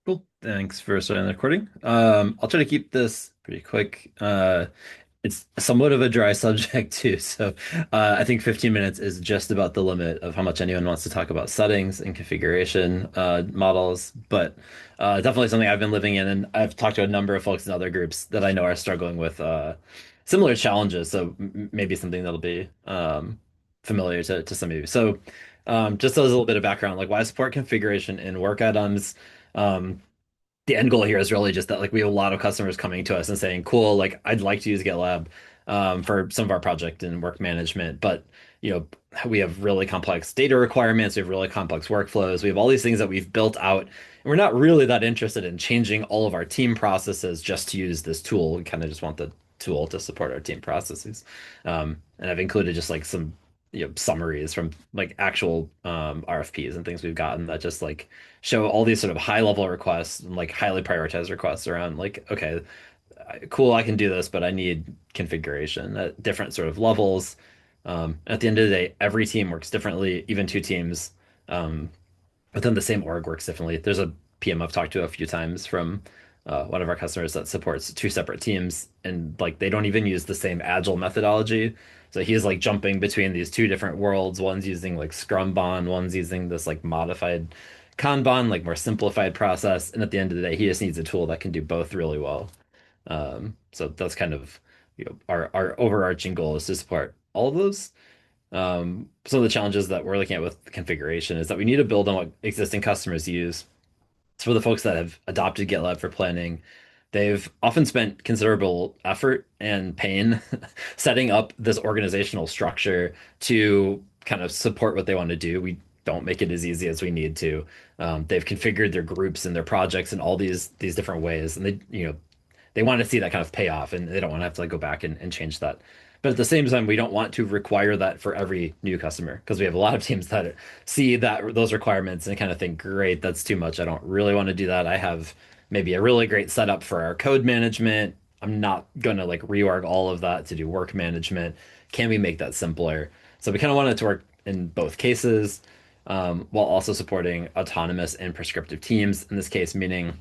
Cool. Thanks for starting the recording. I'll try to keep this pretty quick. It's somewhat of a dry subject too, so I think 15 minutes is just about the limit of how much anyone wants to talk about settings and configuration models. But definitely something I've been living in, and I've talked to a number of folks in other groups that I know are struggling with similar challenges. So maybe something that'll be familiar to some of you. So just as a little bit of background, like why support configuration in work items. Um, the end goal here is really just that like we have a lot of customers coming to us and saying, cool, like I'd like to use GitLab for some of our project and work management, but you know, we have really complex data requirements, we have really complex workflows, we have all these things that we've built out, and we're not really that interested in changing all of our team processes just to use this tool. We kind of just want the tool to support our team processes. And I've included just like some summaries from like actual RFPs and things we've gotten that just like show all these sort of high level requests and like highly prioritized requests around like, okay, cool, I can do this, but I need configuration at different sort of levels. At the end of the day, every team works differently, even two teams um, within the same org works differently. There's a PM I've talked to a few times from one of our customers that supports two separate teams, and like they don't even use the same agile methodology. So he's like jumping between these two different worlds. One's using like Scrumban, one's using this like modified Kanban, like more simplified process. And at the end of the day, he just needs a tool that can do both really well. So that's kind of our overarching goal is to support all of those. Some of the challenges that we're looking at with configuration is that we need to build on what existing customers use. So for the folks that have adopted GitLab for planning, they've often spent considerable effort and pain setting up this organizational structure to kind of support what they want to do. We don't make it as easy as we need to. They've configured their groups and their projects in all these different ways, and they want to see that kind of payoff, and they don't want to have to like go back and change that. But at the same time, we don't want to require that for every new customer because we have a lot of teams that see that those requirements and kind of think, great, that's too much. I don't really want to do that. I have maybe a really great setup for our code management. I'm not going to like reorg all of that to do work management. Can we make that simpler? So we kind of want it to work in both cases, while also supporting autonomous and prescriptive teams. In this case, meaning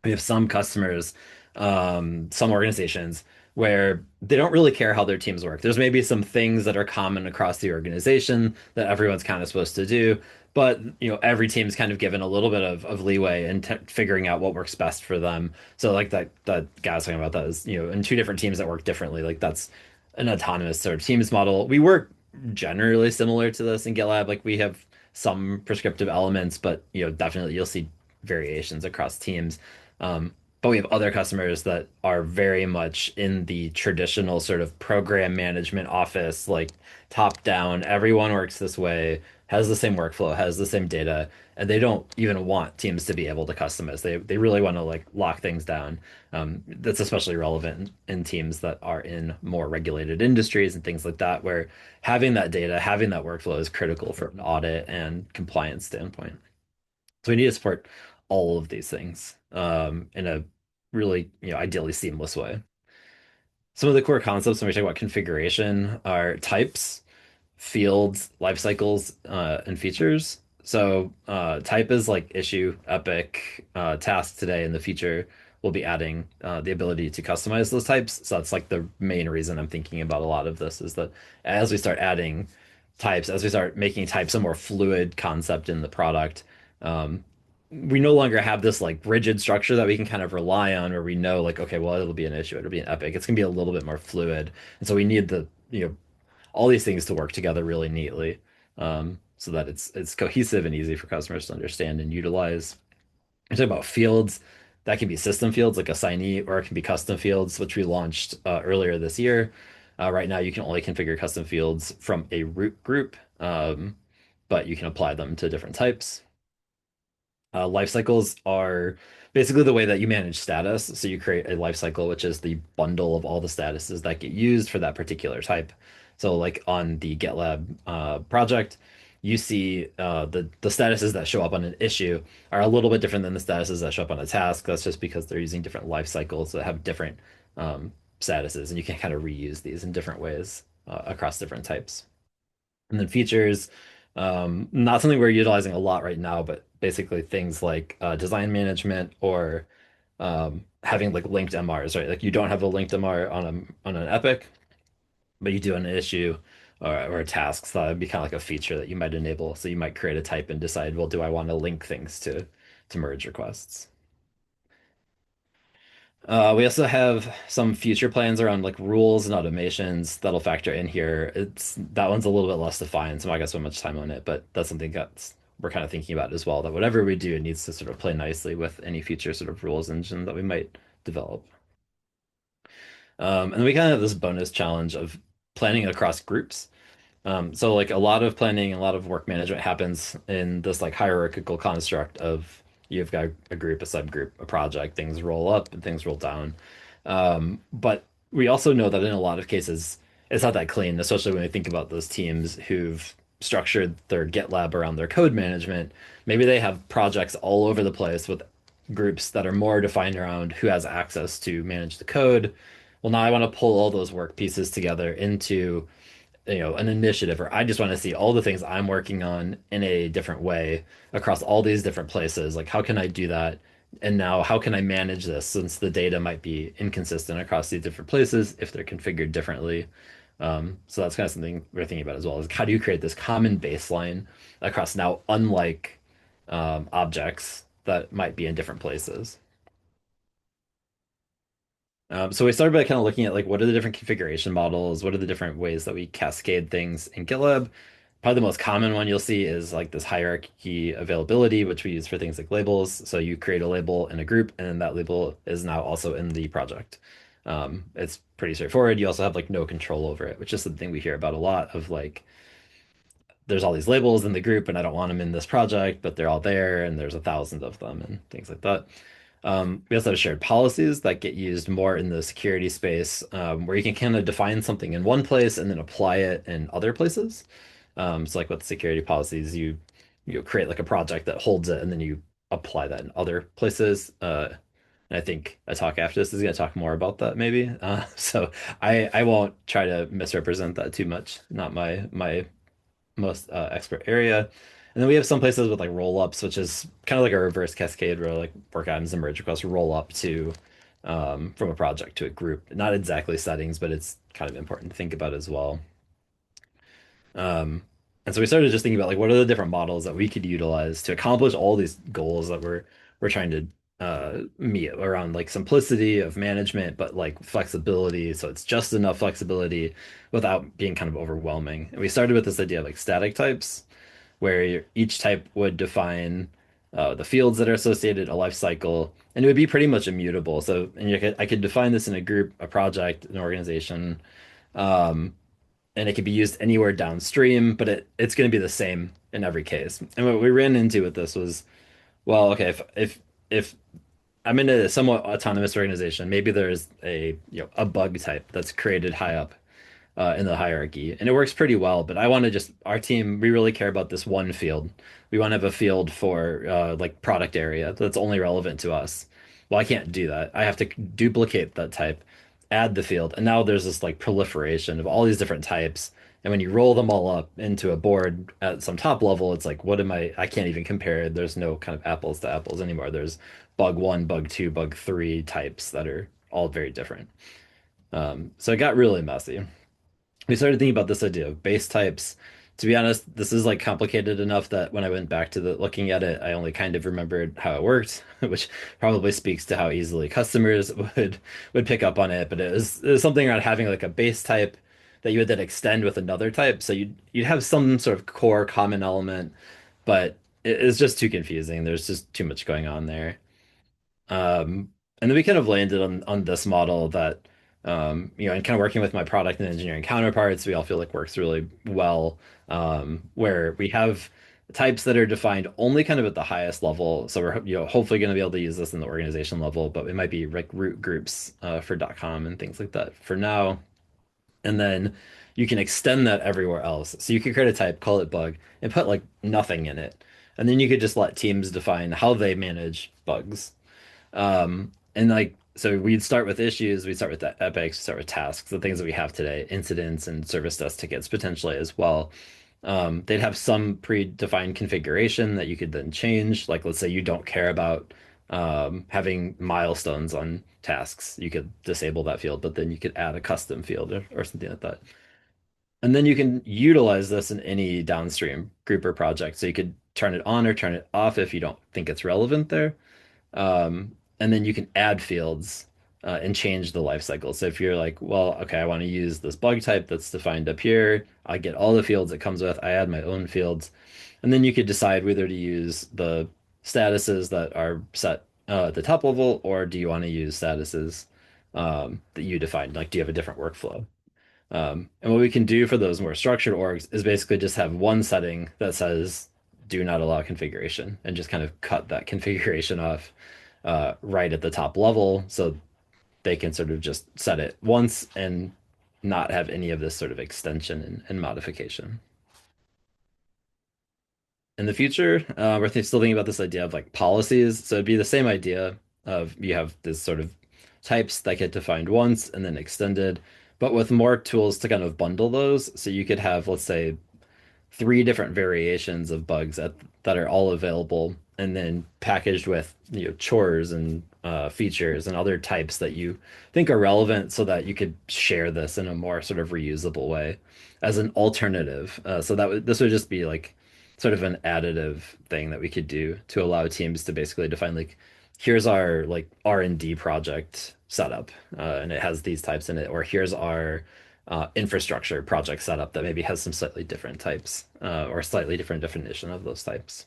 we have some customers, some organizations where they don't really care how their teams work. There's maybe some things that are common across the organization that everyone's kind of supposed to do, but every team's kind of given a little bit of leeway in figuring out what works best for them. So like that guy was talking about that is, in two different teams that work differently, like that's an autonomous sort of teams model. We work generally similar to this in GitLab. Like we have some prescriptive elements, but definitely you'll see variations across teams. But we have other customers that are very much in the traditional sort of program management office, like top down. Everyone works this way, has the same workflow, has the same data, and they don't even want teams to be able to customize. They really want to like lock things down. That's especially relevant in teams that are in more regulated industries and things like that, where having that data, having that workflow is critical from an audit and compliance standpoint. So we need to support all of these things in a really, ideally seamless way. Some of the core concepts when we talk about configuration are types, fields, life cycles, and features. So type is like issue, epic, task today, and the feature will be adding the ability to customize those types. So that's like the main reason I'm thinking about a lot of this is that as we start adding types, as we start making types a more fluid concept in the product, um, we no longer have this like rigid structure that we can kind of rely on where we know like, okay, well, it'll be an issue, it'll be an epic. It's gonna be a little bit more fluid. And so we need all these things to work together really neatly, so that it's cohesive and easy for customers to understand and utilize. I talk about fields that can be system fields like assignee, or it can be custom fields, which we launched earlier this year. Right now, you can only configure custom fields from a root group, but you can apply them to different types. Life cycles are basically the way that you manage status. So you create a life cycle, which is the bundle of all the statuses that get used for that particular type. So like on the GitLab project, you see the statuses that show up on an issue are a little bit different than the statuses that show up on a task. That's just because they're using different life cycles that have different statuses, and you can kind of reuse these in different ways across different types. And then features. Not something we're utilizing a lot right now, but basically things like design management or having like linked MRs, right? Like you don't have a linked MR on an epic, but you do an issue or a task. So that would be kind of like a feature that you might enable. So you might create a type and decide, well, do I want to link things to merge requests? We also have some future plans around like rules and automations that'll factor in here. It's that one's a little bit less defined, so I'm not gonna spend much time on it, but that's something that's we're kind of thinking about as well, that whatever we do, it needs to sort of play nicely with any future sort of rules engine that we might develop. And we kind of have this bonus challenge of planning across groups. So like a lot of planning, a lot of work management happens in this like hierarchical construct of you've got a group, a subgroup, a project, things roll up and things roll down. But we also know that in a lot of cases, it's not that clean, especially when we think about those teams who've structured their GitLab around their code management. Maybe they have projects all over the place with groups that are more defined around who has access to manage the code. Well, now I want to pull all those work pieces together into an initiative, or I just want to see all the things I'm working on in a different way across all these different places. Like, how can I do that? And now, how can I manage this since the data might be inconsistent across these different places if they're configured differently? So that's kind of something we're thinking about as well, is how do you create this common baseline across now unlike objects that might be in different places? So we started by kind of looking at like what are the different configuration models, what are the different ways that we cascade things in GitLab. Probably the most common one you'll see is like this hierarchy availability, which we use for things like labels. So you create a label in a group, and then that label is now also in the project. It's pretty straightforward. You also have like no control over it, which is something we hear about a lot of like there's all these labels in the group, and I don't want them in this project, but they're all there, and there's 1,000 of them, and things like that. We also have shared policies that get used more in the security space, where you can kind of define something in one place and then apply it in other places. So, like with security policies, you create like a project that holds it, and then you apply that in other places. And I think a talk after this is going to talk more about that, maybe. So I won't try to misrepresent that too much. Not my most expert area. And then we have some places with like roll-ups, which is kind of like a reverse cascade where like work items and merge requests roll up to from a project to a group. Not exactly settings, but it's kind of important to think about as well. Um, and so we started just thinking about like what are the different models that we could utilize to accomplish all these goals that we're trying to meet around like simplicity of management, but like flexibility. So it's just enough flexibility without being kind of overwhelming. And we started with this idea of like static types, where each type would define the fields that are associated, a life cycle, and it would be pretty much immutable. So, and I could define this in a group, a project, an organization. Um, and it can be used anywhere downstream, but it's going to be the same in every case. And what we ran into with this was, well, okay, if I'm in a somewhat autonomous organization, maybe there's a bug type that's created high up in the hierarchy, and it works pretty well. But I want to just our team, we really care about this one field. We want to have a field for like product area that's only relevant to us. Well, I can't do that. I have to duplicate that type, add the field, and now there's this like proliferation of all these different types. And when you roll them all up into a board at some top level, it's like, what am I can't even compare. There's no kind of apples to apples anymore. There's bug one, bug two, bug three types that are all very different. So it got really messy. We started thinking about this idea of base types. To be honest, this is like complicated enough that when I went back to the looking at it, I only kind of remembered how it worked, which probably speaks to how easily customers would pick up on it. But it was something around having like a base type that you would then extend with another type. So you'd have some sort of core common element, but it's just too confusing. There's just too much going on there. And then we kind of landed on this model that, and kind of working with my product and engineering counterparts, we all feel like works really well, where we have types that are defined only kind of at the highest level. So we're, hopefully going to be able to use this in the organization level, but it might be like root groups for .com and things like that for now. And then you can extend that everywhere else. So you could create a type, call it bug, and put like nothing in it. And then you could just let teams define how they manage bugs. And like, so we'd start with issues, we'd start with epics, start with tasks, the things that we have today, incidents and service desk tickets potentially as well. They'd have some predefined configuration that you could then change. Like, let's say you don't care about having milestones on tasks. You could disable that field, but then you could add a custom field or something like that. And then you can utilize this in any downstream group or project. So you could turn it on or turn it off if you don't think it's relevant there. And then you can add fields and change the life cycle. So if you're like, well, okay, I want to use this bug type that's defined up here, I get all the fields it comes with, I add my own fields. And then you could decide whether to use the statuses that are set at the top level, or do you want to use statuses that you defined? Like, do you have a different workflow? And what we can do for those more structured orgs is basically just have one setting that says do not allow configuration and just kind of cut that configuration off right at the top level so they can sort of just set it once and not have any of this sort of extension and modification. In the future, still thinking about this idea of like policies. So it'd be the same idea of you have this sort of types that get defined once and then extended, but with more tools to kind of bundle those. So you could have, let's say, three different variations of bugs that are all available and then packaged with chores and features and other types that you think are relevant so that you could share this in a more sort of reusable way as an alternative. So this would just be like sort of an additive thing that we could do to allow teams to basically define like here's our like R&D project setup and it has these types in it, or here's our infrastructure project setup that maybe has some slightly different types or slightly different definition of those types.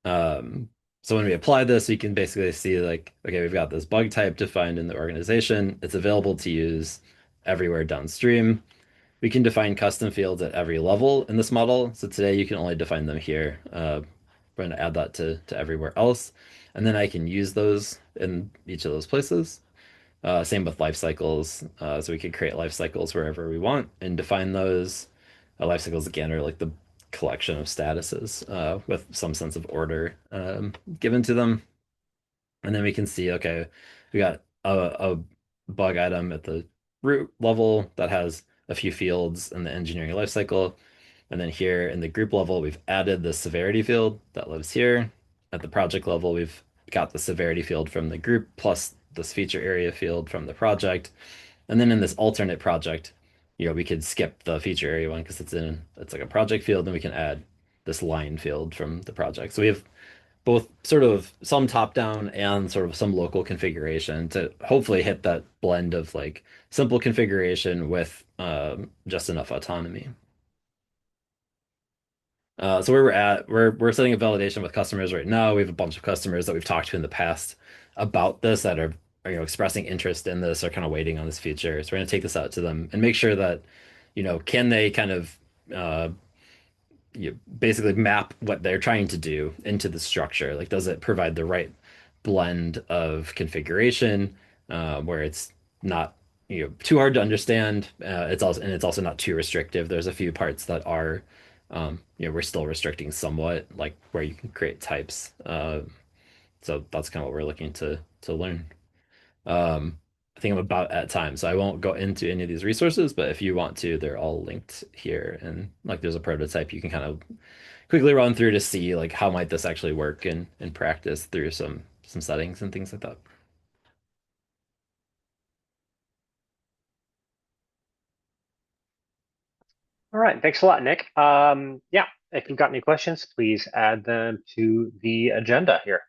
Um, so when we apply this, we can basically see like, okay, we've got this bug type defined in the organization. It's available to use everywhere downstream. We can define custom fields at every level in this model. So today you can only define them here. We're going to add that to everywhere else. And then I can use those in each of those places. Same with life cycles. So we could create life cycles wherever we want and define those. Life cycles, again, are like the collection of statuses with some sense of order given to them. And then we can see, okay, we got a bug item at the root level that has a few fields in the engineering lifecycle. And then here in the group level, we've added the severity field that lives here. At the project level, we've got the severity field from the group plus this feature area field from the project. And then in this alternate project, we could skip the feature area one because it's like a project field, and we can add this line field from the project. So we have both sort of some top-down and sort of some local configuration to hopefully hit that blend of like simple configuration with just enough autonomy. So where we're at, we're setting a validation with customers right now. We have a bunch of customers that we've talked to in the past about this that are expressing interest in this or kind of waiting on this feature. So we're going to take this out to them and make sure that, can they kind of uh, basically map what they're trying to do into the structure? Like, does it provide the right blend of configuration where it's not too hard to understand? It's also not too restrictive. There's a few parts that are we're still restricting somewhat, like where you can create types. So that's kind of what we're looking to learn. I think I'm about at time, so I won't go into any of these resources, but if you want to, they're all linked here. And like there's a prototype you can kind of quickly run through to see like how might this actually work in practice through some settings and things like that. All right, thanks a lot, Nick. Yeah, if you've got any questions, please add them to the agenda here.